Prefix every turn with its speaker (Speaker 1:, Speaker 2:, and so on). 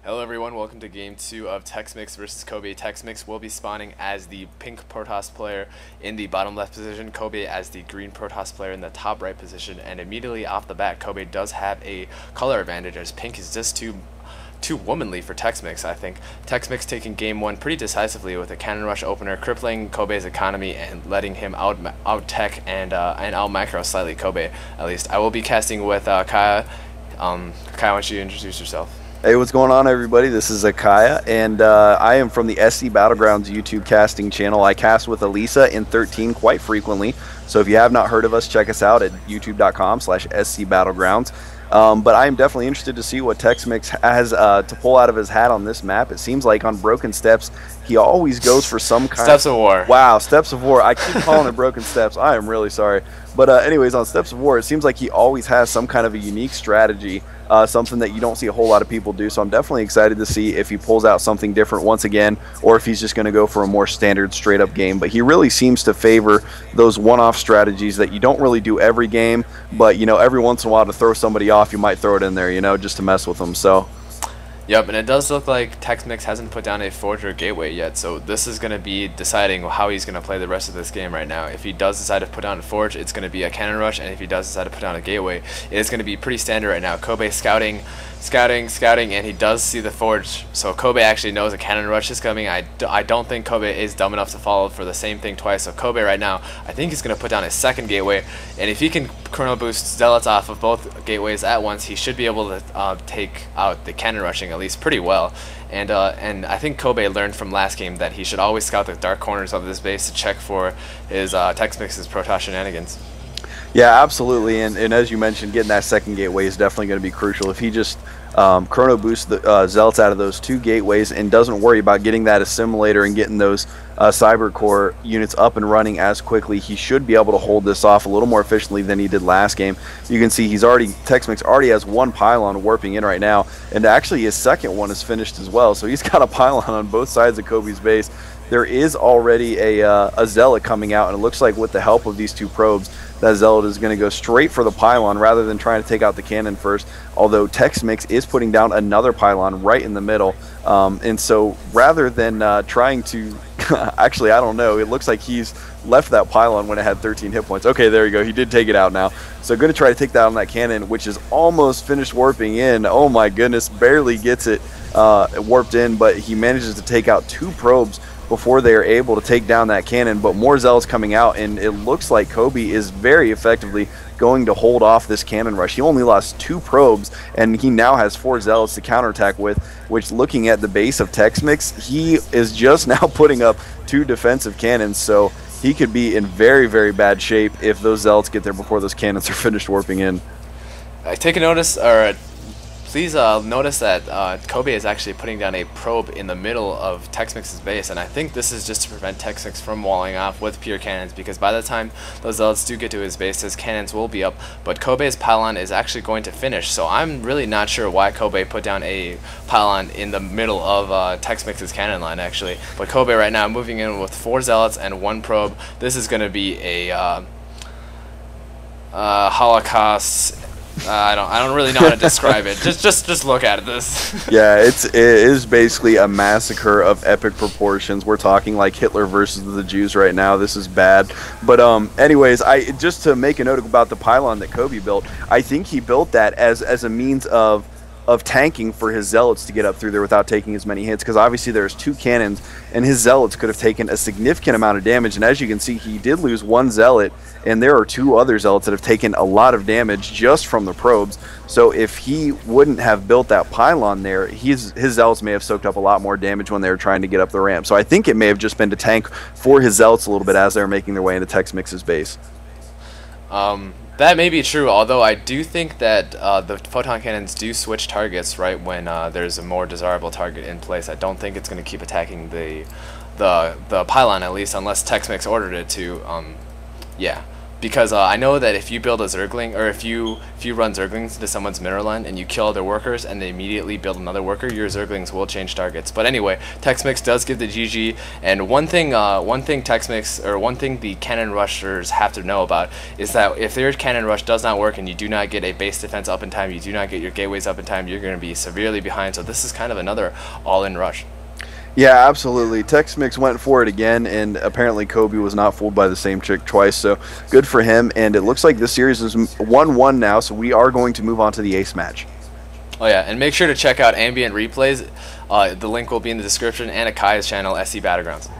Speaker 1: Hello everyone, welcome to Game 2 of Texmix versus Kobe. Texmix will be spawning as the pink Protoss player in the bottom left position, Kobe as the green Protoss player in the top right position, and immediately off the bat, Kobe does have a color advantage as pink is just too womanly for Texmix, I think. Texmix taking game 1 pretty decisively with a cannon rush opener, crippling Kobe's economy and letting him out tech and out micro slightly Kobe, at least. I will be casting with Achaia. Achaia, why don't you introduce yourself?
Speaker 2: Hey, what's going on, everybody? This is Achaia, and I am from the SC Battlegrounds YouTube casting channel. I cast with Elisa in 13 quite frequently, so if you have not heard of us, check us out at youtube.com/scbattlegrounds. But I am definitely interested to see what Texmix has to pull out of his hat on this map. It seems like on Broken Steps, he always goes for some kind
Speaker 1: Steps of War.
Speaker 2: Wow, Steps of War. I keep calling it Broken Steps. I am really sorry. But anyways, on Steps of War, it seems like he always has some kind of a unique strategy, something that you don't see a whole lot of people do. So I'm definitely excited to see if he pulls out something different once again, or if he's just going to go for a more standard straight-up game. But he really seems to favor those one-off strategies that you don't really do every game, but, you know, every once in a while to throw somebody off, you might throw it in there, you know, just to mess with them. So
Speaker 1: Yep, and it does look like Texmix hasn't put down a Forge or Gateway yet, so this is going to be deciding how he's going to play the rest of this game right now. If he does decide to put down a Forge, it's going to be a Cannon Rush, and if he does decide to put down a Gateway, it is going to be pretty standard right now. Kobe scouting, and he does see the Forge, so Kobe actually knows a Cannon Rush is coming. I don't think Kobe is dumb enough to fall for the same thing twice, so Kobe right now, I think he's going to put down his second Gateway, and if he can Chrono Boost Zealots off of both Gateways at once, he should be able to take out the Cannon Rushing at least pretty well. And I think Kobe learned from last game that he should always scout the dark corners of this base to check for his Texmix's Protoss shenanigans.
Speaker 2: yeah, absolutely, and as you mentioned, getting that second gateway is definitely going to be crucial. If he just chrono boosts the Zealots out of those two gateways and doesn't worry about getting that assimilator and getting those cyber core units up and running as quickly, he should be able to hold this off a little more efficiently than he did last game. You can see Texmix already has one pylon warping in right now, and actually his second one is finished as well, so he's got a pylon on both sides of Kobe's base. There is already a Zealot coming out, and it looks like with the help of these two probes, that Zealot is going to go straight for the pylon rather than trying to take out the cannon first, although Texmix is putting down another pylon right in the middle. And so rather than trying to actually, I don't know, it looks like he's left that pylon when it had 13 hit points. Okay, there you go. He did take it out now. So going to try to take that on that cannon, which is almost finished warping in. Oh my goodness, barely gets it warped in, but he manages to take out two probes before they are able to take down that cannon. But more Zealots coming out, and it looks like Kobe is very effectively going to hold off this cannon rush. He only lost two probes, and he now has 4 Zealots to counterattack with, which, looking at the base of Texmix, he is just now putting up 2 defensive cannons, so he could be in very, very bad shape if those Zealots get there before those cannons are finished warping in.
Speaker 1: Take a notice, or please notice that Kobe is actually putting down a probe in the middle of Texmix's base, and I think this is just to prevent Texmix from walling off with pure cannons, because by the time those Zealots do get to his base, his cannons will be up, but Kobe's pylon is actually going to finish, so I'm really not sure why Kobe put down a pylon in the middle of Texmix's cannon line, actually. But Kobe right now moving in with 4 Zealots and 1 probe. This is going to be a Holocaust. I don't really know how to describe it. Just look at this.
Speaker 2: Yeah, it is basically a massacre of epic proportions. We're talking like Hitler versus the Jews right now. This is bad. But anyways, just to make a note about the pylon that Kobe built, I think he built that as a means of tanking for his Zealots to get up through there without taking as many hits, because obviously there's 2 cannons and his Zealots could have taken a significant amount of damage, and as you can see, he did lose 1 Zealot, and there are 2 other Zealots that have taken a lot of damage just from the probes. So if he wouldn't have built that pylon there, his Zealots may have soaked up a lot more damage when they were trying to get up the ramp. So I think it may have just been to tank for his Zealots a little bit as they were making their way into Texmix's base.
Speaker 1: That may be true, although I do think that the photon cannons do switch targets right when there's a more desirable target in place. I don't think it's going to keep attacking the pylon, at least, unless Texmix ordered it to. Yeah, because I know that if you build a Zergling, or if you run Zerglings into someone's mineral line and you kill their workers and they immediately build another worker, your Zerglings will change targets. But anyway, Texmix does give the GG, and one thing Texmix, or one thing the cannon rushers have to know about is that if their cannon rush does not work and you do not get a base defense up in time, you do not get your gateways up in time, you're going to be severely behind. So this is kind of another all-in rush.
Speaker 2: Yeah, absolutely. Texmix went for it again, and apparently Kobe was not fooled by the same trick twice, so good for him. And it looks like this series is 1-1 now, so we are going to move on to the ace match.
Speaker 1: Oh yeah, and make sure to check out Ambient replays. The link will be in the description, and Achaia's channel, SC Battlegrounds.